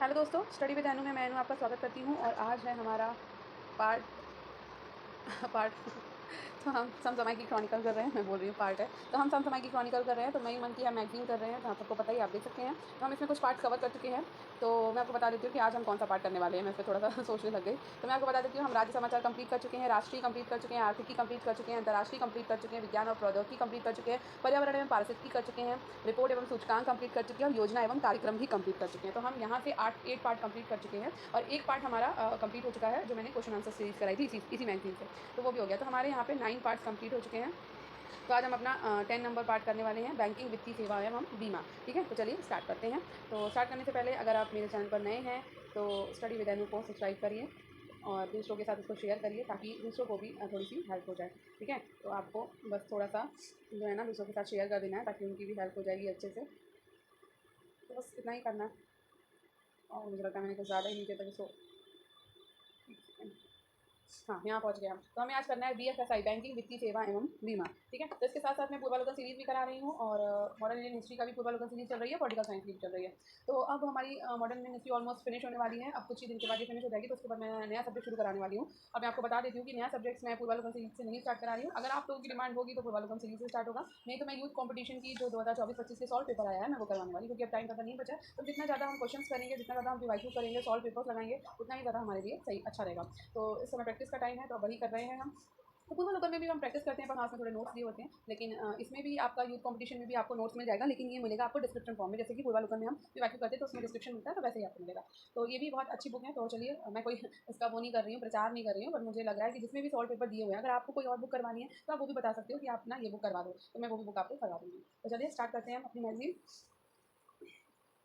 Hello दोस्तों, study with अनु में मैं अनु आपका स्वागत करती हूँ। और आज है हमारा पार्ट पार्ट तो हम समसामयिकी क्रॉनिकल कर रहे हैं। मैं बोल रही हूँ पार्ट है, तो हम समसामयिकी क्रॉनिकल कर रहे हैं। तो मई मंथ की हम मैगजीन कर रहे हैं, जहाँ सबको पता ही आप देख सकते हैं। तो हम इसमें कुछ पार्ट कवर कर चुके हैं। तो मैं आपको बता देती हूँ कि आज हम कौन सा पार्ट करने वाले हैं। मैं इस पर थोड़ा सा सोचने लग गई। तो मैं आपको बता देती हूँ, हम राज्य समाचार कंप्लीट कर चुके हैं, राष्ट्रीय कंप्लीट कर चुके हैं, आर्थिकी कंप्लीट कर चुके हैं, अंतर्राष्ट्रीय कंप्लीट कर चुके हैं, विज्ञान और प्रौद्योगिकी कंप्लीट कर चुके हैं, पर्यावरण एवं पारिस्थितिकी कर चुके हैं, रिपोर्ट एवं सूचकांक कंप्लीट कर चुके हैं और योजना एवं कार्यक्रम भी कंप्लीट कर चुके हैं। तो हम यहाँ से 8 पार्ट कंप्लीट कर चुके हैं और एक पार्ट हमारा कंप्लीट हो चुका है, जो मैंने क्वेश्चन आंसर सीरीज कराई थी इसी मैगजीन से। तो वो भी हो गया। तो हमारे यहाँ पे 9 पार्ट्स कंप्लीट हो चुके हैं। तो आज हम अपना 10 नंबर पार्ट करने वाले हैं, बैंकिंग, वित्तीय सेवा एवं बीमा। ठीक है, तो चलिए स्टार्ट करते हैं। तो स्टार्ट करने से पहले अगर आप मेरे चैनल पर नए हैं तो स्टडी विद अनु को सब्सक्राइब करिए और दूसरों के साथ इसको शेयर करिए, ताकि दूसरों को भी थोड़ी सी हेल्प हो जाए। ठीक है, तो आपको बस थोड़ा सा जो है ना दूसरों के साथ शेयर कर देना है, ताकि उनकी भी हेल्प हो जाएगी अच्छे से। तो बस इतना ही करना है। और मुझे लगता है मैंने कुछ ज़्यादा ही नीचे तक इसको हाँ, यहाँ पहुँच गए हम। तो हमें आज करना है BFSI, बैंकिंग, वित्तीय सेवा एवं बीमा। ठीक है, तो इसके साथ साथ मैं पूर्वालोकन सीरीज भी करा रही हूँ और मॉडर्न इंडियन हिस्ट्री का भी पूर्वालोकन सीरीज चल रही है, पॉलिटिकल साइंस की भी चल रही है। तो अब हमारी modern Indian history almost finish होने वाली है। अब कुछ ही दिन के बाद ये फिनिश हो जाएगी, तो उसके बाद मैं नया सब्जेक्ट शुरू कराने वाली हूँ। अब मैं आपको बता देती हूँ कि नया सब्जेक्ट्स मैं पूर्वालोकन सीरीज से नहीं स्टार्ट करा रही हूँ। अगर आप लोगों की डिमांड होगी तो पूर्वालोकन सीरीज से स्टार्ट होगा, नहीं तो मैं यूथ कॉम्पिटिशन की जो 2024-25 के सॉल्व पेपर आया है मैं वो करवाने वाली, क्योंकि अब टाइम ज़्यादा नहीं बचा। तो जितना ज़्यादा हम क्वेश्चन करेंगे, जितना ज़्यादा हम रिवाइज करेंगे, सॉल्व पेपर्स लगाएंगे, उतना ही ज़्यादा हमारे लिए सही अच्छा रहेगा। तो इस समय प्रैक्टिस का टाइम है, तो वही कर रहे हैं हम। तो पूर्वालोकन में भी हम प्रैक्टिस करते हैं, पर हाँ उसमें थोड़े नोट्स दिए होते हैं। लेकिन इसमें भी आपका यूथ कंपटीशन में भी आपको नोट्स मिल जाएगा, लेकिन ये मिलेगा आपको डिस्क्रिप्शन फॉर्म में। जैसे कि पूर्वालोकन में हम रिवाइज करते हैं तो उसमें डिस्क्रिप्शन मिलता है, तो वैसे ही आपको मिलेगा। तो ये भी बहुत अच्छी बुक है। तो चलिए, मैं कोई इसका वो नहीं कर रही हूँ, प्रचार नहीं कर रही हूँ, पर मुझे लग रहा है कि जिसमें भी सॉल्व पेपर दिए हुए हैं, अगर आपको कोई और बुक करवानी है तो आप वो भी बता सकते हो कि आप ना ये बुक करवा दो, तो मैं वो भी बुक आपको करवा दूँगी। तो चलिए स्टार्ट करते हैं हम अपनी मैगजीन।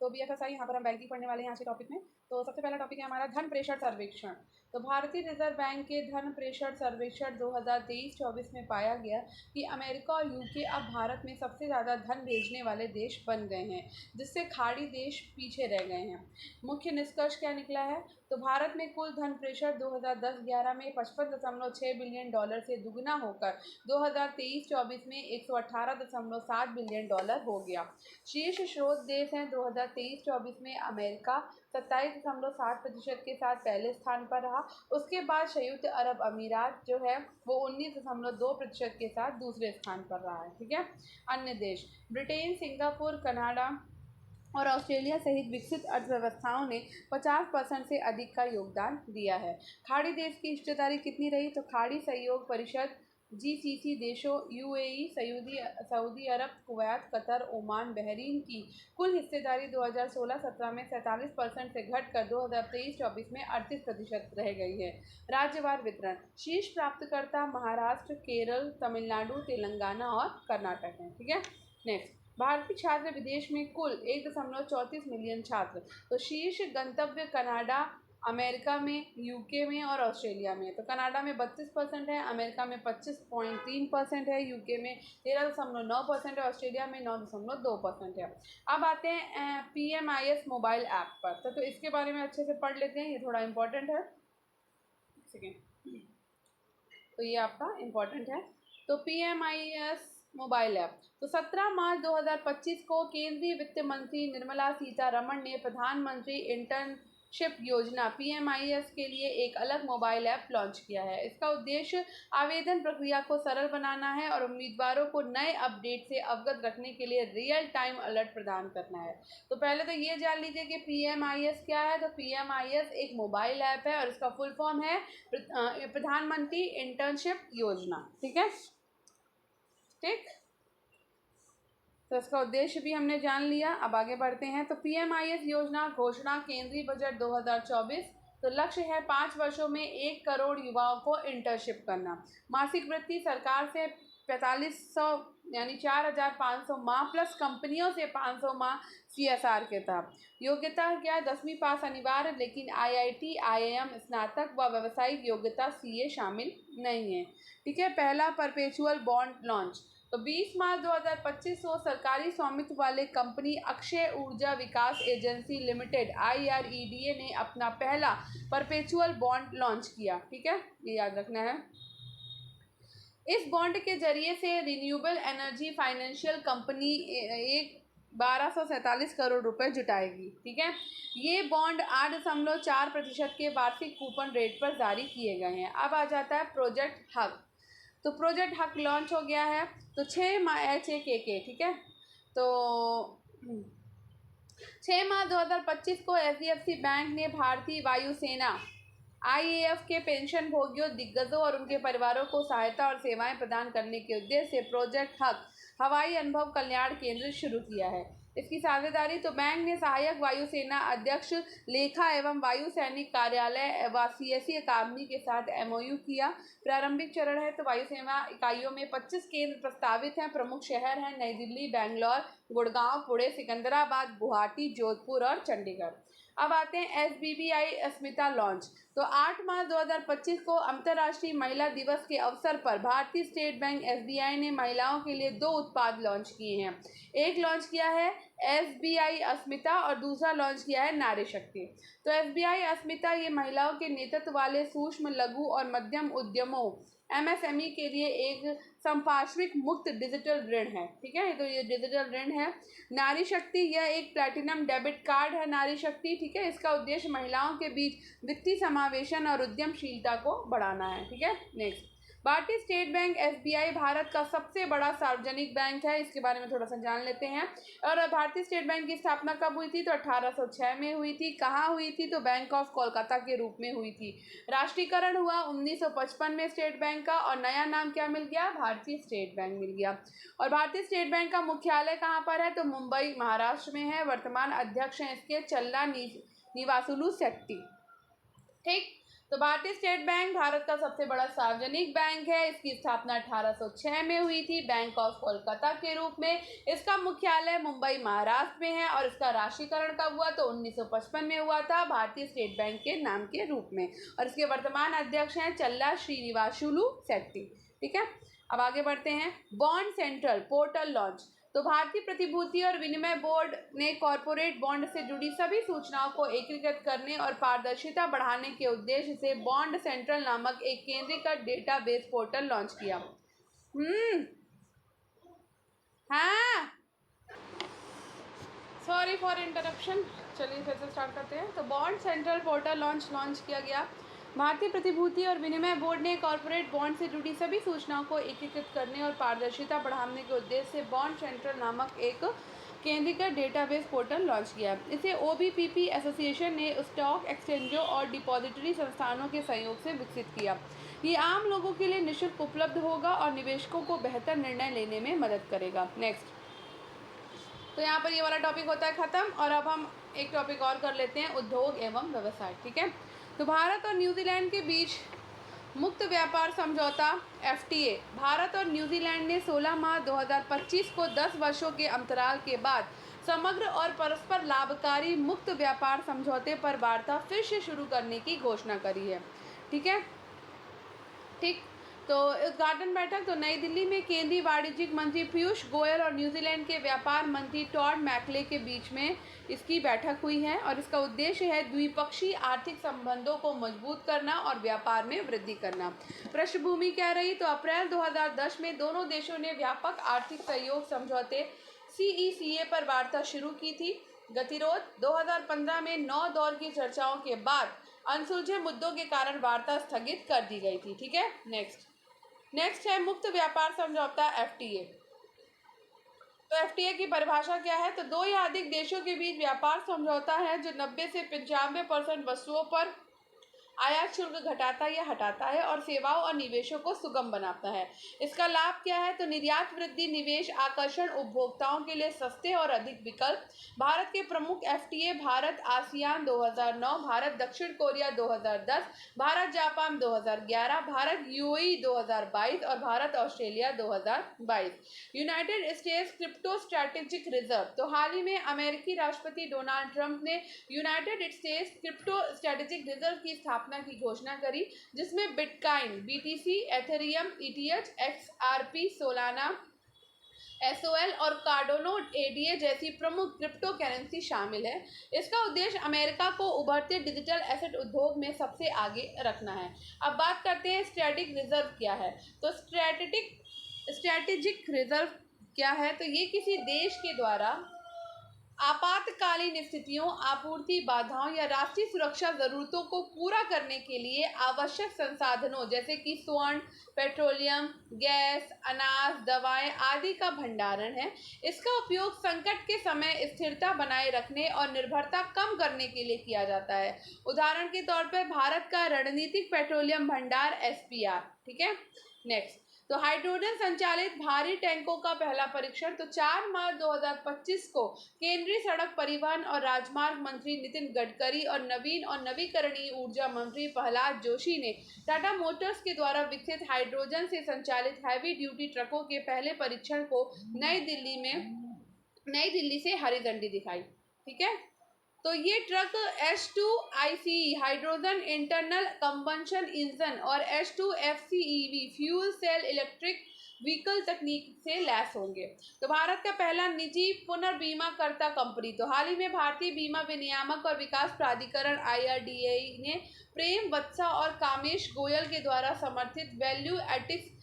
तो BFSI, यहाँ पर हम बैंकिंग पढ़ने वाले हैं आज के टॉपिक में। तो सबसे पहला टॉपिक है हमारा धन प्रेषण सर्वेक्षण। तो भारतीय रिजर्व बैंक के धन प्रेषण सर्वेक्षण 2023-24 में पाया गया कि अमेरिका और यूके अब भारत में सबसे ज़्यादा धन भेजने वाले देश बन गए हैं, जिससे खाड़ी देश पीछे रह गए हैं। मुख्य निष्कर्ष क्या निकला है? तो भारत में कुल धन प्रेषण 2010-11 में $55.6 बिलियन से दुगना होकर 2023-24 में $118.7 बिलियन हो गया। शीर्ष स्रोत देश हैं 2023-24 में अमेरिका 27.7% के साथ पहले स्थान पर रहा। उसके बाद संयुक्त अरब अमीरात जो है वो 19.2% के साथ दूसरे स्थान पर रहा है। ठीक है, अन्य देश ब्रिटेन, सिंगापुर, कनाडा और ऑस्ट्रेलिया सहित विकसित अर्थव्यवस्थाओं ने 50% से अधिक का योगदान दिया है। खाड़ी देश की हिस्सेदारी कितनी रही? तो खाड़ी सहयोग परिषद GCC देशों UAE, सऊदी अरब, कुवैत, कतर, ओमान, बहरीन की कुल हिस्सेदारी 2016-17 में 47% से घटकर 2023-24 में 38% रह गई है। राज्यवार वितरण: शीर्ष प्राप्तकर्ता महाराष्ट्र, केरल, तमिलनाडु, तेलंगाना और कर्नाटक हैं। ठीक है, नेक्स्ट भारतीय छात्र विदेश में कुल 1.34 मिलियन छात्र। तो शीर्ष गंतव्य कनाडा, अमेरिका में, यूके में और ऑस्ट्रेलिया में। तो कनाडा में 32% है, अमेरिका में 25.3% है, यूके में 13.9% है, ऑस्ट्रेलिया में 9.2% है। अब आते हैं PMIS मोबाइल ऐप पर। तो इसके बारे में अच्छे से पढ़ लेते हैं, ये थोड़ा इम्पोर्टेंट है। सेकेंड, तो ये आपका इम्पोर्टेंट है। तो PMIS मोबाइल ऐप, तो 17 मार्च 2025 को केंद्रीय वित्त मंत्री निर्मला सीतारमण ने प्रधानमंत्री इंटर्नशिप योजना PMIS के लिए एक अलग मोबाइल ऐप लॉन्च किया है। इसका उद्देश्य आवेदन प्रक्रिया को सरल बनाना है और उम्मीदवारों को नए अपडेट से अवगत रखने के लिए रियल टाइम अलर्ट प्रदान करना है। तो पहले तो ये जान लीजिए कि PMIS क्या है। तो PMIS एक मोबाइल ऐप है और इसका फुल फॉर्म है प्रधानमंत्री इंटर्नशिप योजना। ठीक है, ठीक, तो इसका उद्देश्य भी हमने जान लिया। अब आगे बढ़ते हैं। तो PMIS योजना घोषणा केंद्रीय बजट 2024। तो लक्ष्य है 5 वर्षों में 1 करोड़ युवाओं को इंटर्नशिप करना। मासिक वृत्ति सरकार से 4500 यानी 4500 माह प्लस कंपनियों से 500 माह CSR के तहत। योग्यता क्या है? 10वीं पास अनिवार्य, लेकिन IIT IIM स्नातक व व्यावसायिक योग्यता CA शामिल नहीं है। ठीक है, पहला परपेचुअल बॉन्ड लॉन्च। तो 20 मार्च 2025 को सरकारी स्वामित्व वाले कंपनी अक्षय ऊर्जा विकास एजेंसी लिमिटेड IREDA ने अपना पहला परपेचुअल बॉन्ड लॉन्च किया। ठीक है, ये याद रखना है। इस बॉन्ड के जरिए से रिन्यूएबल एनर्जी फाइनेंशियल कंपनी एक 1247 करोड़ रुपए जुटाएगी। ठीक है, ये बॉन्ड 8.4% के वार्षिक कूपन रेट पर जारी किए गए हैं। अब आ जाता है प्रोजेक्ट हक। तो प्रोजेक्ट हक लॉन्च हो गया है। तो 6 माह ठीक है, तो 6 मार्च 2025 को HDFC बैंक ने भारतीय वायुसेना IAF के पेंशन भोगियों, दिग्गजों और उनके परिवारों को सहायता और सेवाएं प्रदान करने के उद्देश्य से प्रोजेक्ट हक हवाई अनुभव कल्याण केंद्र शुरू किया है। इसकी साझेदारी तो बैंक ने सहायक वायुसेना अध्यक्ष, लेखा एवं वायु सैनिक कार्यालय व CSE अकादमी के साथ MOU किया। प्रारंभिक चरण है। तो वायुसेना इकाइयों में 25 केंद्र प्रस्तावित हैं। प्रमुख शहर हैं नई दिल्ली, बेंगलोर, गुड़गांव, पुणे, सिकंदराबाद, गुवाहाटी, जोधपुर और चंडीगढ़। अब आते हैं SBBI अस्मिता लॉन्च। तो 8 मार्च 2025 को अंतर्राष्ट्रीय महिला दिवस के अवसर पर भारतीय स्टेट बैंक SBI ने महिलाओं के लिए 2 उत्पाद लॉन्च किए हैं। एक लॉन्च किया है SBI अस्मिता और दूसरा लॉन्च किया है नारी शक्ति। तो SBI अस्मिता ये महिलाओं के नेतृत्व वाले सूक्ष्म, लघु और मध्यम उद्यमों MSME के लिए एक संपार्श्विक मुक्त डिजिटल ऋण है। ठीक है, तो ये डिजिटल ऋण है। नारी शक्ति यह एक प्लैटिनम डेबिट कार्ड है। नारी शक्ति, ठीक है, इसका उद्देश्य महिलाओं के बीच वित्तीय समावेशन और उद्यमशीलता को बढ़ाना है। ठीक है, नेक्स्ट, भारतीय स्टेट बैंक SBI भारत का सबसे बड़ा सार्वजनिक बैंक है। इसके बारे में थोड़ा सा जान लेते हैं। और भारतीय स्टेट बैंक की स्थापना कब हुई थी? तो 1806 में हुई थी। कहाँ हुई थी? तो बैंक ऑफ कोलकाता के रूप में हुई थी। राष्ट्रीयकरण हुआ 1955 में स्टेट बैंक का, और नया नाम क्या मिल गया? भारतीय स्टेट बैंक मिल गया। और भारतीय स्टेट बैंक का मुख्यालय कहाँ पर है? तो मुंबई, महाराष्ट्र में है। वर्तमान अध्यक्ष हैं इसके चल्ला निवासुलु शेट्टी। ठीक, तो भारतीय स्टेट बैंक भारत का सबसे बड़ा सार्वजनिक बैंक है। इसकी स्थापना 1806 में हुई थी बैंक ऑफ कोलकाता के रूप में। इसका मुख्यालय मुंबई, महाराष्ट्र में है। और इसका राष्ट्रीयकरण कब हुआ? तो 1955 में हुआ था, भारतीय स्टेट बैंक के नाम के रूप में। और इसके वर्तमान अध्यक्ष हैं चल्ला श्रीनिवासुलु शेट्टी। ठीक है, अब आगे बढ़ते हैं। Bond central portal launch. तो भारतीय प्रतिभूति और विनिमय बोर्ड ने कॉरपोरेट बॉन्ड से जुड़ी सभी सूचनाओं को एकीकृत करने और पारदर्शिता बढ़ाने के उद्देश्य से बॉन्ड सेंट्रल नामक एक केंद्रीकृत डेटाबेस पोर्टल लॉन्च किया। हाँ, सॉरी फॉर इंटरप्शन। चलिए फिर से स्टार्ट करते हैं। तो बॉन्ड सेंट्रल पोर्टल लॉन्च किया गया। भारतीय प्रतिभूति और विनिमय बोर्ड ने कॉरपोरेट बॉन्ड से जुड़ी सभी सूचनाओं को एकीकृत करने और पारदर्शिता बढ़ाने के उद्देश्य से बॉन्ड सेंट्रल नामक एक केंद्रीकृत डेटाबेस पोर्टल लॉन्च किया। इसे OBPP एसोसिएशन ने स्टॉक एक्सचेंजों और डिपॉजिटरी संस्थानों के सहयोग से विकसित किया। ये आम लोगों के लिए निःशुल्क उपलब्ध होगा और निवेशकों को बेहतर निर्णय लेने में मदद करेगा। नेक्स्ट, तो यहाँ पर ये वाला टॉपिक होता है खत्म। और अब हम एक टॉपिक और कर लेते हैं, उद्योग एवं व्यवसाय। ठीक है, तो भारत और न्यूजीलैंड के बीच मुक्त व्यापार समझौता FTA भारत और न्यूजीलैंड ने 16 मार्च 2025 को 10 वर्षों के अंतराल के बाद समग्र और परस्पर लाभकारी मुक्त व्यापार समझौते पर वार्ता फिर से शुरू करने की घोषणा करी है। ठीक है, ठीक, तो उद्घाटन बैठक तो नई दिल्ली में केंद्रीय वाणिज्यिक मंत्री पीयूष गोयल और न्यूजीलैंड के व्यापार मंत्री टॉड मैकले के बीच में इसकी बैठक हुई है। और इसका उद्देश्य है द्विपक्षीय आर्थिक संबंधों को मजबूत करना और व्यापार में वृद्धि करना। पृष्ठभूमि क्या रही? तो अप्रैल 2010 में दोनों देशों ने व्यापक आर्थिक सहयोग समझौते CECA पर वार्ता शुरू की थी। गतिरोध 2015 में 9 दौर की चर्चाओं के बाद अनसुलझे मुद्दों के कारण वार्ता स्थगित कर दी गई थी। ठीक है, नेक्स्ट है मुक्त व्यापार समझौता FTA। तो FTA की परिभाषा क्या है? तो 2 या अधिक देशों के बीच व्यापार समझौता है जो 90 से 95% वस्तुओं पर आयात शुल्क घटाता या हटाता है और सेवाओं और निवेशों को सुगम बनाता है। इसका लाभ क्या है? तो निर्यात वृद्धि, निवेश आकर्षण, उपभोक्ताओं के लिए सस्ते और अधिक विकल्प। भारत के प्रमुख FTA भारत आसियान 2009, भारत दक्षिण Korea 2010, Bharat Japan 2011, Bharat UAE 2022 और Bharat Australia 2022। United states crypto strategic reserve. तो हाल ही में अमेरिकी राष्ट्रपति डोनाल्ड ट्रंप ने United states crypto strategic reserve की स्थापना की घोषणा करी, जिसमें bitcoin, BTC, Ethereum, ETH, XRP, Solana, SOL और कार्डोनो ADA जैसी प्रमुख क्रिप्टो करेंसी शामिल है। इसका उद्देश्य अमेरिका को उभरते डिजिटल एसेट उद्योग में सबसे आगे रखना है। अब बात करते हैं स्ट्रैटेजिक रिजर्व क्या है। तो स्ट्रैटेजिक रिजर्व क्या है? तो ये किसी देश के द्वारा आपातकालीन स्थितियों, आपूर्ति बाधाओं या राष्ट्रीय सुरक्षा जरूरतों को पूरा करने के लिए आवश्यक संसाधनों जैसे कि स्वर्ण, पेट्रोलियम, गैस, अनाज, दवाएं आदि का भंडारण है। इसका उपयोग संकट के समय स्थिरता बनाए रखने और निर्भरता कम करने के लिए किया जाता है। उदाहरण के तौर पर भारत का रणनीतिक पेट्रोलियम भंडार SPR। ठीक है, नेक्स्ट। तो हाइड्रोजन संचालित भारी टैंकों का पहला परीक्षण तो 4 मार्च 2025 को केंद्रीय सड़क परिवहन और राजमार्ग मंत्री नितिन गडकरी और नवीन और नवीकरणीय ऊर्जा मंत्री प्रहलाद जोशी ने टाटा मोटर्स के द्वारा विकसित हाइड्रोजन से संचालित हैवी ड्यूटी ट्रकों के पहले परीक्षण को नई दिल्ली से हरी झंडी दिखाई। ठीक है, तो ये truck H2ICE hydrogen internal combustion engine और H2FCEV fuel cell electric vehicle तकनीक से लैस होंगे। तो भारत का पहला निजी पुनर्बीमाकर्ता कंपनी तो हाल ही में भारतीय बीमा विनियामक और विकास प्राधिकरण IRDAI ने प्रेम वत्सा और कामेश गोयल के द्वारा समर्थित वैल्यू एटिक्स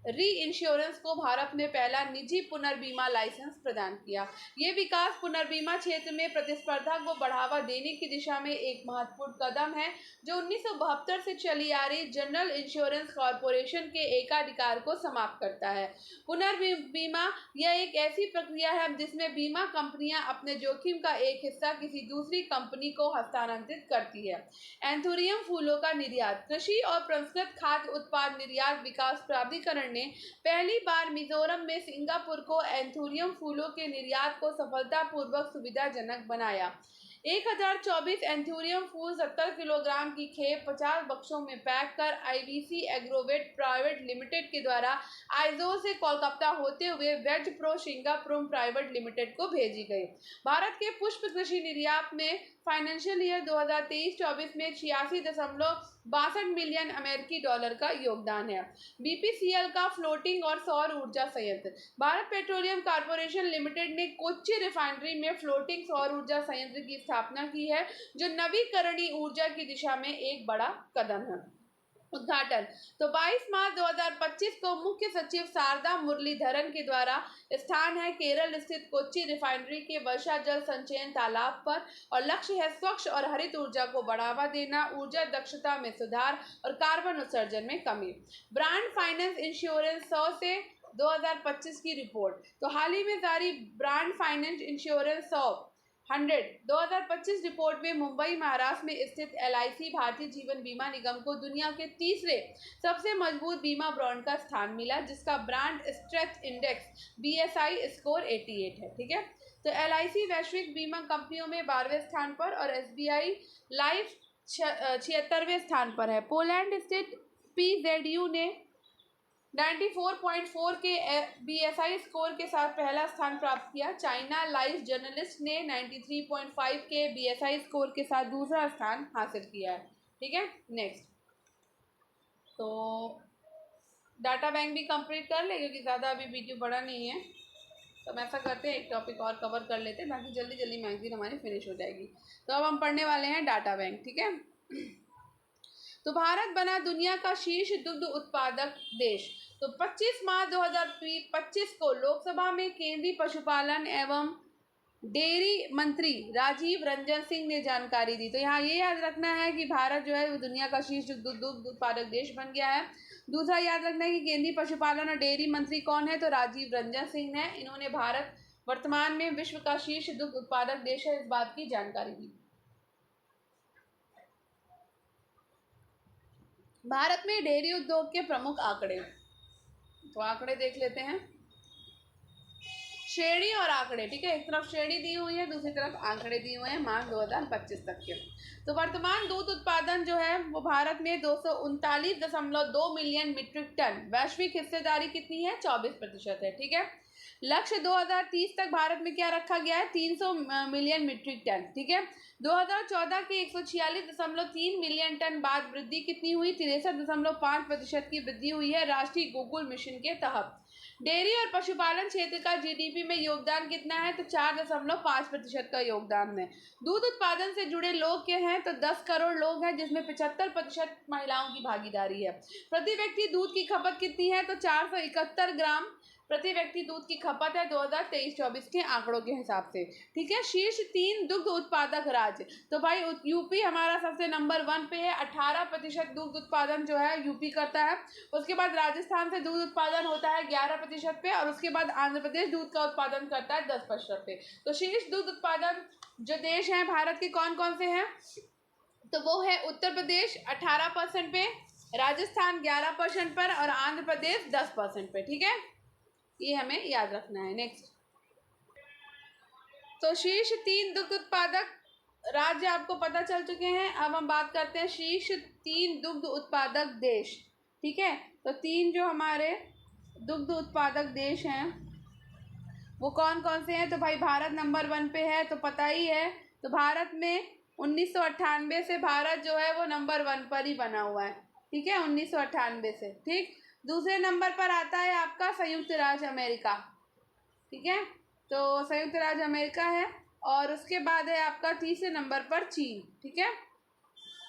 री इंश्योरेंस को भारत में पहला निजी पुनर्बीमा लाइसेंस प्रदान किया। ये विकास पुनर्बीमा क्षेत्र में प्रतिस्पर्धा को बढ़ावा देने की दिशा में एक महत्वपूर्ण कदम है जो 1972 से चली आ रही जनरल इंश्योरेंस कॉरपोरेशन के एकाधिकार को समाप्त करता है। पुनर्बीमा यह एक ऐसी प्रक्रिया है जिसमें बीमा कंपनियां अपने जोखिम का एक हिस्सा किसी दूसरी कंपनी को हस्तांतरित करती है। एंथोरियम फूलों का निर्यात। कृषि और प्रसंस्कृत खाद्य उत्पाद निर्यात विकास प्राधिकरण ने पहली बार मिजोरम में सिंगापुर को एंथोरियम फूलों के निर्यात को सफलतापूर्वक सुविधाजनक बनाया। 1024 एंथोरियम फूल 70 किलोग्राम की खेप 50 बक्सों में पैक कर IBC एग्रोवेट प्राइवेट लिमिटेड के द्वारा आइजोल से कोलकाता होते हुए वेज प्रो सिंगापुर प्राइवेट लिमिटेड को भेजी गई। भारत के पुष्प कृषि निर्यात में फाइनेंशियल ईयर 2023-24 में 86.62 मिलियन अमेरिकी डॉलर का योगदान है। BPCL का फ्लोटिंग और सौर ऊर्जा संयंत्र। भारत पेट्रोलियम कॉर्पोरेशन लिमिटेड ने कोच्चि रिफाइनरी में फ्लोटिंग सौर ऊर्जा संयंत्र की स्थापना की है जो नवीकरणीय ऊर्जा की दिशा में एक बड़ा कदम है। उद्घाटन तो 22 मार्च 2025 को मुख्य सचिव शारदा मुरलीधरन के द्वारा स्थान है केरल स्थित कोच्चि रिफाइनरी के वर्षा जल संचयन तालाब पर और लक्ष्य है स्वच्छ और हरित ऊर्जा को बढ़ावा देना, ऊर्जा दक्षता में सुधार और कार्बन उत्सर्जन में कमी। ब्रांड फाइनेंस इंश्योरेंस 100 से 2025 की रिपोर्ट तो हाल ही में जारी ब्रांड फाइनेंस इंश्योरेंस 2025 रिपोर्ट में मुंबई महाराष्ट्र में स्थित LIC भारतीय जीवन बीमा निगम को दुनिया के तीसरे सबसे मजबूत बीमा ब्रांड का स्थान मिला जिसका brand strength index BSI score 88 है। ठीक है, तो LIC वैश्विक बीमा कंपनियों में 12वें स्थान पर और SBI लाइफ 76वें स्थान पर है। पोलैंड स्थित PZU ने 94.4 के BSI स्कोर के साथ पहला स्थान प्राप्त किया। चाइना लाइफ जर्नलिस्ट ने 93.5 के BSI स्कोर के साथ दूसरा स्थान हासिल किया है। ठीक है, नेक्स्ट। तो डाटा बैंक भी कंप्लीट कर ले क्योंकि ज़्यादा अभी वीडियो बड़ा नहीं है, तो हम ऐसा करते हैं एक टॉपिक और कवर कर लेते हैं ताकि जल्दी जल्दी मैगजीन हमारी फिनिश हो जाएगी। तो अब हम पढ़ने वाले हैं डाटा बैंक। ठीक है, तो भारत बना दुनिया का शीर्ष दुग्ध उत्पादक देश। तो 25 मार्च 2025 को लोकसभा में केंद्रीय पशुपालन एवं डेयरी मंत्री राजीव रंजन सिंह ने जानकारी दी। तो यहाँ ये याद रखना है कि भारत जो है वो दुनिया का शीर्ष दुग्ध उत्पादक देश बन गया है। दूसरा याद रखना है कि केंद्रीय पशुपालन और डेयरी मंत्री कौन है, तो राजीव रंजन सिंह ने। इन्होंने भारत वर्तमान में विश्व का शीर्ष दुग्ध उत्पादक देश है इस बात की जानकारी दी। भारत में डेयरी उद्योग के प्रमुख आंकड़े, तो आंकड़े देख लेते हैं, श्रेणी और आंकड़े। ठीक है, एक तरफ श्रेणी दी हुई है, दूसरी तरफ आंकड़े दिए हुए हैं मार्च 2025 तक के। तो वर्तमान दूध उत्पादन जो है वो भारत में 239.2 मिलियन मीट्रिक टन, वैश्विक हिस्सेदारी कितनी है, 24% है। ठीक है, लक्ष्य 2030 तक भारत में क्या रखा गया है, 300 मिलियन मीट्रिक टन। ठीक है, 2014 के 146.3 मिलियन टन बाद वृद्धि कितनी हुई, 63.5% की वृद्धि हुई है राष्ट्रीय गोकुल मिशन के तहत। डेयरी और पशुपालन क्षेत्र का GDP में योगदान कितना है, तो 4.5% का योगदान है। दूध उत्पादन से जुड़े लोग के हैं तो 10 करोड़ लोग हैं जिसमें 75% महिलाओं की भागीदारी है। प्रति व्यक्ति दूध की खपत कितनी है, तो 471 ग्राम प्रति व्यक्ति दूध की खपत है 2023-24 के आंकड़ों के हिसाब से। ठीक है, शीर्ष 3 दुग्ध उत्पादक राज्य, तो भाई यूपी हमारा सबसे नंबर 1 पे है, 18% दुग्ध उत्पादन जो है यूपी करता है। उसके बाद राजस्थान से दूध उत्पादन होता है 11% पे, और उसके बाद आंध्र प्रदेश दूध का उत्पादन करता है 10% पे। तो शीर्ष दूध उत्पादन जो देश हैं भारत के कौन कौन से हैं, तो वो है उत्तर प्रदेश 18% पे, राजस्थान 11% पर, और आंध्र प्रदेश 10% पे। ठीक है, ये हमें याद रखना है। नेक्स्ट, तो शीर्ष 3 दुग्ध उत्पादक राज्य आपको पता चल चुके हैं। अब हम बात करते हैं शीर्ष 3 दुग्ध उत्पादक देश। ठीक है, तो 3 जो हमारे दुग्ध उत्पादक देश हैं वो कौन कौन से हैं, तो भाई भारत नंबर 1 पे है, तो पता ही है। तो भारत में 1998 से भारत जो है वो नंबर 1 पर ही बना हुआ है। ठीक है, 1998 से। ठीक, दूसरे नंबर पर आता है आपका संयुक्त राज्य अमेरिका। ठीक है, तो संयुक्त राज्य अमेरिका है, और उसके बाद है आपका तीसरे नंबर पर चीन। ठीक है,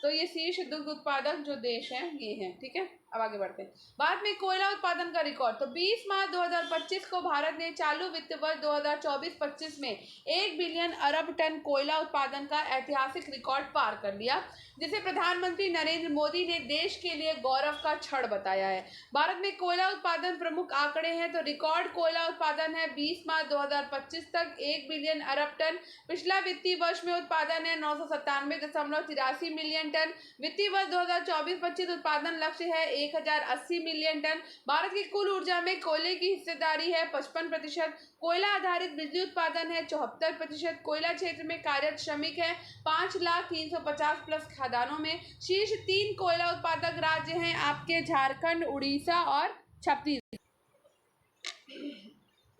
तो ये शीर्ष दुग्ध उत्पादक जो देश हैं ये हैं। ठीक है, अब आगे बढ़ते हैं। बाद में कोयला उत्पादन का रिकॉर्ड, तो 20 मार्च 2025 को भारत ने चालू वित्त वर्ष 2024-25 में 1 बिलियन अरब टन कोयला उत्पादन का ऐतिहासिक रिकॉर्ड पार कर लिया, जिसे प्रधानमंत्री नरेंद्र मोदी ने देश के लिए गौरव का क्षण बताया है। भारत में कोयला उत्पादन प्रमुख आंकड़े हैं, तो रिकॉर्ड कोयला उत्पादन है 20 मार्च 2025 तक 1 बिलियन अरब टन। पिछला वित्तीय वर्ष में उत्पादन है 997.83 मिलियन टन। वित्तीय वर्ष 2024-25 उत्पादन लक्ष्य है 1080 मिलियन टन। भारत की कुल ऊर्जा में कोयले की हिस्सेदारी है 55%। कोयला आधारित बिजली उत्पादन है 74%। कोयला क्षेत्र में कार्यरत श्रमिक है 5,350 प्लस खदानों में। शीर्ष 3 कोयला उत्पादक राज्य हैं आपके झारखंड, उड़ीसा और छत्तीसगढ़।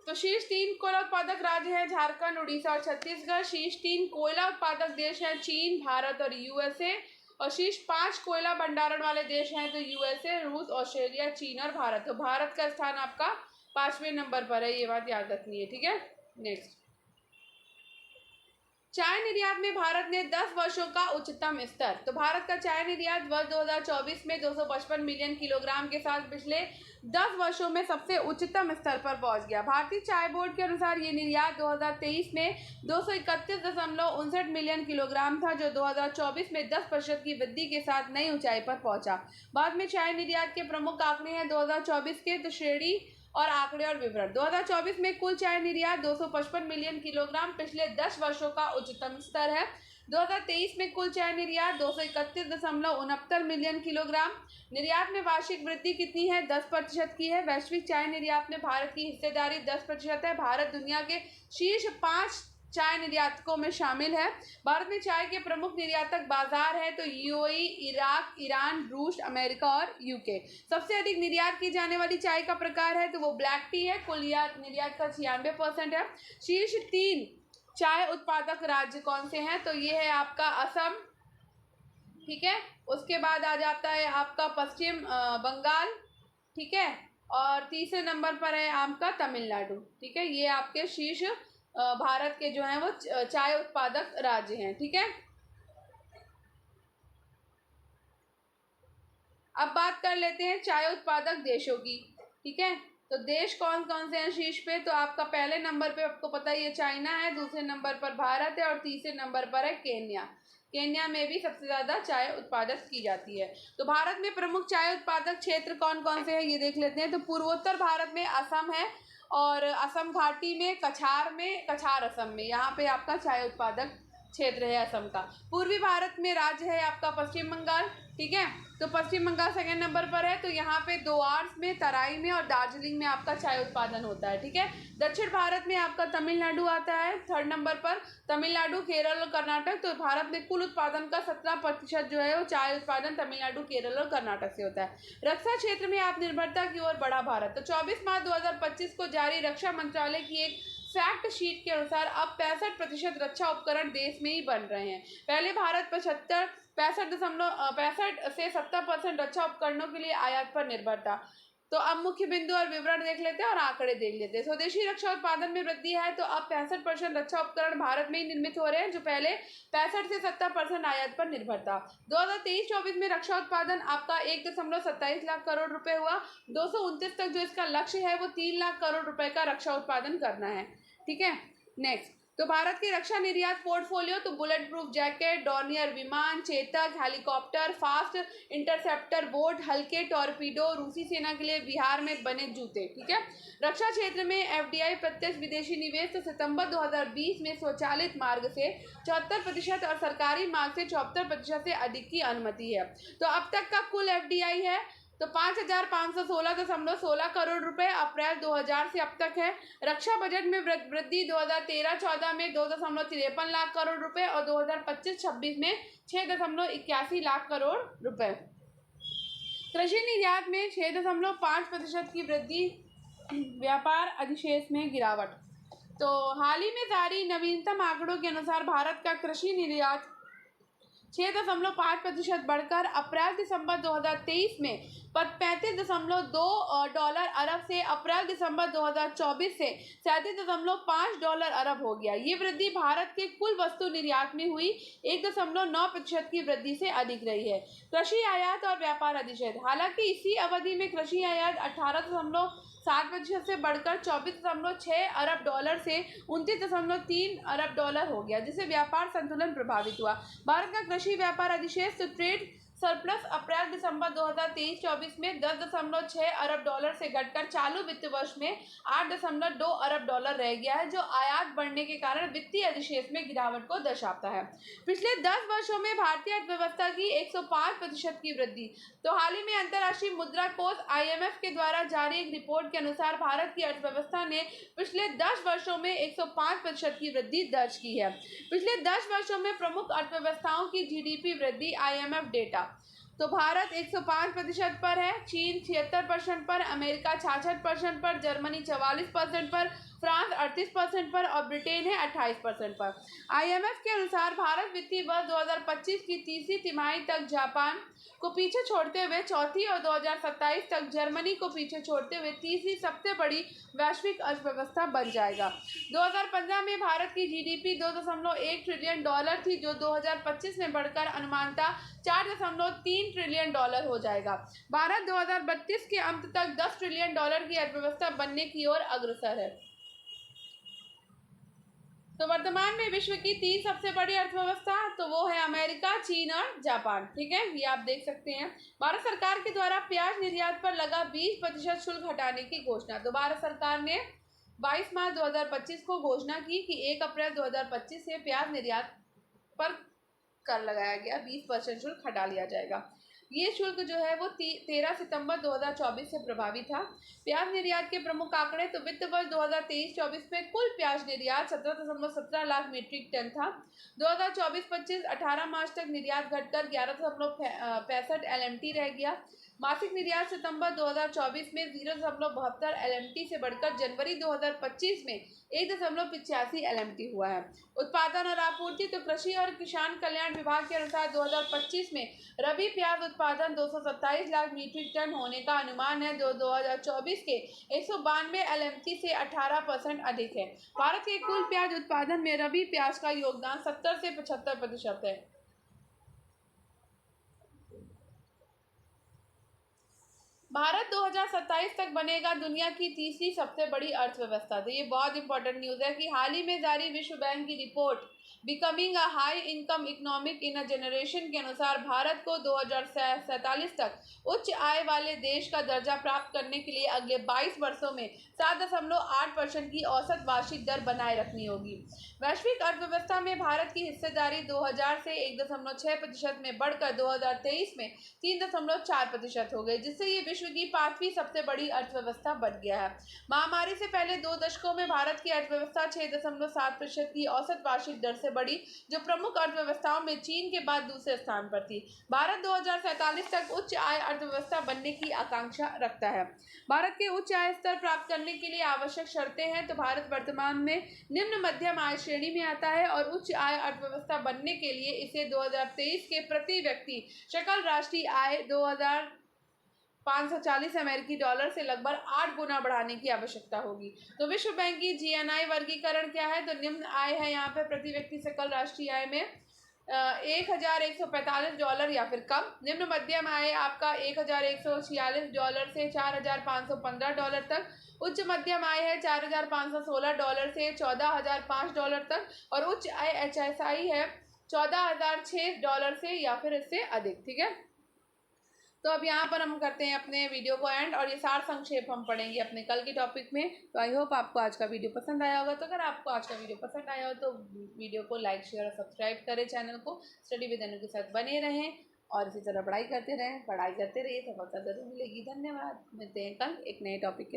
तो शीर्ष 3 कोयला उत्पादक राज्य हैं झारखंड, उड़ीसा और छत्तीसगढ़। शीर्ष 3 कोयला उत्पादक देश हैं चीन, भारत और यूएसए। और शीर्ष 5 कोयला भंडारण वाले देश हैं तो यूएसए, रूस, ऑस्ट्रेलिया, चीन और भारत। तो भारत का स्थान आपका 5वें नंबर पर है, ये बात याद रखनी है। ठीक है, नेक्स्ट, चाय निर्यात में भारत ने 10 वर्षों का उच्चतम स्तर, तो भारत का चाय निर्यात वर्ष 2024 में 255 मिलियन किलोग्राम के साथ पिछले 10 वर्षों में सबसे उच्चतम स्तर पर पहुंच गया। भारतीय चाय बोर्ड के अनुसार ये निर्यात 2023 में 231.59 मिलियन किलोग्राम था, जो 2024 में 10% की वृद्धि के साथ नई ऊंचाई पर पहुंचा। बाद में चाय निर्यात के प्रमुख आंकड़े हैं 2024 के, तो श्रेणी और आंकड़े और विवरण। 2024 में कुल चाय निर्यात 255 मिलियन किलोग्राम पिछले 10 वर्षों का उच्चतम स्तर है। 2023 में कुल चाय निर्यात 231.69 मिलियन किलोग्राम। निर्यात में वार्षिक वृद्धि कितनी है, 10% की है। वैश्विक चाय निर्यात में भारत की हिस्सेदारी 10% है। भारत दुनिया के शीर्ष 5 चाय निर्यातकों में शामिल है। भारत में चाय के प्रमुख निर्यातक बाजार हैं तो यूएई, इराक, ईरान, रूस, अमेरिका और यूके। सबसे अधिक निर्यात की जाने वाली चाय का प्रकार है तो वो ब्लैक टी है, कुल निर्यात का 96% है। शीर्ष 3 चाय उत्पादक राज्य कौन से हैं, तो ये है आपका असम। ठीक है, उसके बाद आ जाता है आपका पश्चिम बंगाल। ठीक है, और तीसरे नंबर पर है आपका तमिलनाडु। ठीक है, ये आपके शीर्ष भारत के जो हैं वो चाय उत्पादक राज्य हैं। ठीक है, अब बात कर लेते हैं चाय उत्पादक देशों की। ठीक है, तो देश कौन कौन से हैं शीर्ष पे, तो आपका पहले नंबर पे आपको पता ही है चाइना है, दूसरे नंबर पर भारत है और तीसरे नंबर पर है केन्या। केन्या में भी सबसे ज़्यादा चाय उत्पादक की जाती है। तो भारत में प्रमुख चाय उत्पादक क्षेत्र कौन कौन से हैं ये देख लेते हैं। तो पूर्वोत्तर भारत में असम है, और असम घाटी में कछार असम में, यहाँ पे आपका चाय उत्पादक क्षेत्र है असम का। पूर्वी भारत में राज्य है आपका पश्चिम बंगाल। ठीक है, तो पश्चिम बंगाल सेकेंड नंबर पर है, तो यहाँ पे दोआब्स में, तराई में और दार्जिलिंग में आपका चाय उत्पादन होता है। ठीक है, दक्षिण भारत में आपका तमिलनाडु आता है थर्ड नंबर पर, तमिलनाडु, केरल और कर्नाटक। तो भारत में कुल उत्पादन का 17% जो है वो चाय उत्पादन तमिलनाडु, केरल और कर्नाटक से होता है। रक्षा क्षेत्र में आत्मनिर्भरता की ओर बढ़ा भारत, तो 24 मार्च 2025 को जारी रक्षा मंत्रालय की एक फैक्ट शीट के अनुसार अब 65% रक्षा उपकरण देश में ही बन रहे हैं। पहले भारत 65 से 70% रक्षा उपकरणों के लिए आयात पर निर्भर था। तो अब मुख्य बिंदु और विवरण देख लेते हैं और आंकड़े देख लेते हैं। स्वदेशी रक्षा उत्पादन में वृद्धि है, तो अब 65% रक्षा उपकरण भारत में ही निर्मित हो रहे हैं, जो पहले 65 से 70% आयात पर निर्भर था। 2023-24 में रक्षा उत्पादन आपका 1.27 लाख करोड़ रुपए हुआ। 229 तक जो इसका लक्ष्य है वो 3 लाख करोड़ रुपए का रक्षा उत्पादन करना है। ठीक है, नेक्स्ट, तो भारत के रक्षा निर्यात पोर्टफोलियो, तो बुलेट प्रूफ जैकेट, डॉर्नियर विमान, Chetak helicopter, fast interceptor boat, हल्के टॉर्पीडो, रूसी सेना के लिए बिहार में बने जूते। ठीक है, रक्षा क्षेत्र में एफडीआई प्रत्यक्ष विदेशी निवेश, तो सितंबर 2020 में स्वचालित मार्ग से 74% और सरकारी मार्ग से 74% से अधिक की अनुमति है। तो अब तक का कुल एफडीआई है तो 5,516.16 करोड़ रुपए अप्रैल 2000 से अब तक है। रक्षा बजट में वृद्धि 2013-14 में 2.53 लाख करोड़ रुपए और 2025-26 में 6.81 लाख करोड़ रुपए। कृषि निर्यात में 6.5% की वृद्धि, व्यापार अधिशेष में गिरावट। तो हाल ही में जारी नवीनतम आंकड़ों के अनुसार भारत का कृषि निर्यात 6.5% बढ़कर अप्रैल दिसंबर 2023 में $35.2 अरब से अप्रैल दिसंबर 2024 से $37.5 अरब हो गया। ये वृद्धि भारत के कुल वस्तु निर्यात में हुई 1.9% की वृद्धि से अधिक रही है। कृषि आयात और व्यापार अधिशेष, हालांकि इसी अवधि में कृषि आयात 18.7% से बढ़कर $24.6 अरब से $29.3 अरब हो गया, जिससे व्यापार संतुलन प्रभावित हुआ। भारत का कृषि व्यापार अधिशेष, तो ट्रेड सरप्लस, अप्रैल दिसंबर 2023-24 में $10.6 अरब से घटकर चालू वित्त वर्ष में $8.2 अरब रह गया है, जो आयात बढ़ने के कारण वित्तीय अधिशेष में गिरावट को दर्शाता है। पिछले 10 वर्षों में भारतीय अर्थव्यवस्था की 105% की वृद्धि। तो हाल ही में अंतर्राष्ट्रीय मुद्रा कोष IMF के द्वारा जारी एक रिपोर्ट के अनुसार भारत की अर्थव्यवस्था ने पिछले 10 वर्षों में 105% की वृद्धि दर्ज की है। पिछले 10 वर्षों में प्रमुख अर्थव्यवस्थाओं की GDP वृद्धि IMF डेटा, तो भारत 105% पर है, चीन 76% पर, अमेरिका 66% पर, जर्मनी 44% पर, फ्रांस 38% पर और ब्रिटेन है 28% पर। IMF के अनुसार भारत वित्तीय वर्ष 2025 की तीसरी तिमाही तक जापान को पीछे छोड़ते हुए चौथी और 2027 तक जर्मनी को पीछे छोड़ते हुए तीसरी सबसे बड़ी वैश्विक अर्थव्यवस्था बन जाएगा। 2015 में भारत की GDP $2.1 ट्रिलियन थी, जो 2025 में बढ़कर अनुमानतः $4.3 ट्रिलियन हो जाएगा। भारत 2032 के अंत तक $10 ट्रिलियन की अर्थव्यवस्था बनने की ओर अग्रसर है। तो वर्तमान में विश्व की 3 सबसे बड़ी अर्थव्यवस्था, तो वो है अमेरिका, चीन और जापान। ठीक है, ये आप देख सकते हैं। भारत सरकार के द्वारा प्याज निर्यात पर लगा 20% शुल्क हटाने की घोषणा। तो भारत सरकार ने 22 मार्च 2025 को घोषणा की कि 1 अप्रैल 2025 से प्याज निर्यात पर कर लगाया गया, 20% शुल्क हटा लिया जाएगा। ये शुल्क जो है वो 13 सितंबर 2024 से प्रभावी था। प्याज निर्यात के प्रमुख आंकड़े, तो वित्त वर्ष 2023-24 में कुल प्याज निर्यात 17.17 लाख मीट्रिक टन था। 2024-25 18 मार्च तक निर्यात घटकर 11.65 LMT रह गया। मासिक निर्यात सितंबर 2024 में 0.72 LMT से बढ़कर जनवरी 2025 में 1.85 LMT हुआ है। उत्पादन और आपूर्ति, तो कृषि और किसान कल्याण विभाग के अनुसार 2025 में रबी प्याज उत्पादन 227 लाख मीट्रिक टन होने का अनुमान है, जो 2024 के 192 LMT से 18% अधिक है। भारत के कुल प्याज उत्पादन में रबी प्याज का योगदान 70 से 75% है। भारत 2027 तक बनेगा दुनिया की तीसरी सबसे बड़ी अर्थव्यवस्था। तो ये बहुत इंपॉर्टेंट न्यूज़ है कि हाल ही में जारी विश्व बैंक की report becoming a high income economic in a generation के अनुसार भारत को 2047 तक उच्च आय वाले देश का दर्जा प्राप्त करने के लिए अगले 22 वर्षों में 7.8% की औसत वार्षिक दर बनाए रखनी होगी। वैश्विक अर्थव्यवस्था में भारत की हिस्सेदारी 2000 से 1.6% में बढ़कर 2023 में 3.4% हो गई, जिससे ये विश्व की 5वीं सबसे बड़ी अर्थव्यवस्था बन गया है। महामारी से पहले 2 दशकों में भारत की अर्थव्यवस्था 6.7% की औसत वार्षिक दर से बढ़ी, जो प्रमुख अर्थव्यवस्थाओं में चीन के बाद दूसरे स्थान पर थी। भारत 2047 तक उच्च आय अर्थव्यवस्था बनने की आकांक्षा रखता है। भारत के उच्च आय स्तर प्राप्त करने के लिए आवश्यक शर्तें हैं, तो भारत वर्तमान में निम्न मध्यम आय श्रेणी में आता है और उच्च आय अर्थव्यवस्था बनने के लिए इसे 2023 के प्रति व्यक्ति सकल राष्ट्रीय आय 540 अमेरिकी डॉलर से लगभग 8 गुना बढ़ाने की आवश्यकता होगी। तो विश्व बैंक की जीएनआई वर्गीकरण क्या है? तो निम्न आय है यहाँ पे प्रति व्यक्ति सकल राष्ट्रीय आय में $1145 या फिर कम। निम्न मध्यम आय आपका $1146 से $4515 तक। उच्च मध्यम आय है $4516 से $14005 तक। और उच्च आय एचएसआई है $14006 से या फिर इससे अधिक। ठीक है, तो अब यहाँ पर हम करते हैं अपने वीडियो को एंड, और ये सार संक्षेप हम पढ़ेंगे अपने कल के टॉपिक में। तो आई होप आपको आज का वीडियो पसंद आया होगा। तो अगर आपको आज का वीडियो पसंद आया हो तो वीडियो को लाइक शेयर और सब्सक्राइब करें, चैनल को स्टडी विद अनु के साथ बने रहें और इसी तरह पढ़ाई करते रहें। पढ़ाई करते रहिए, सफलता जरूर मिलेगी। धन्यवाद, मिलते हैं कल एक नए टॉपिक के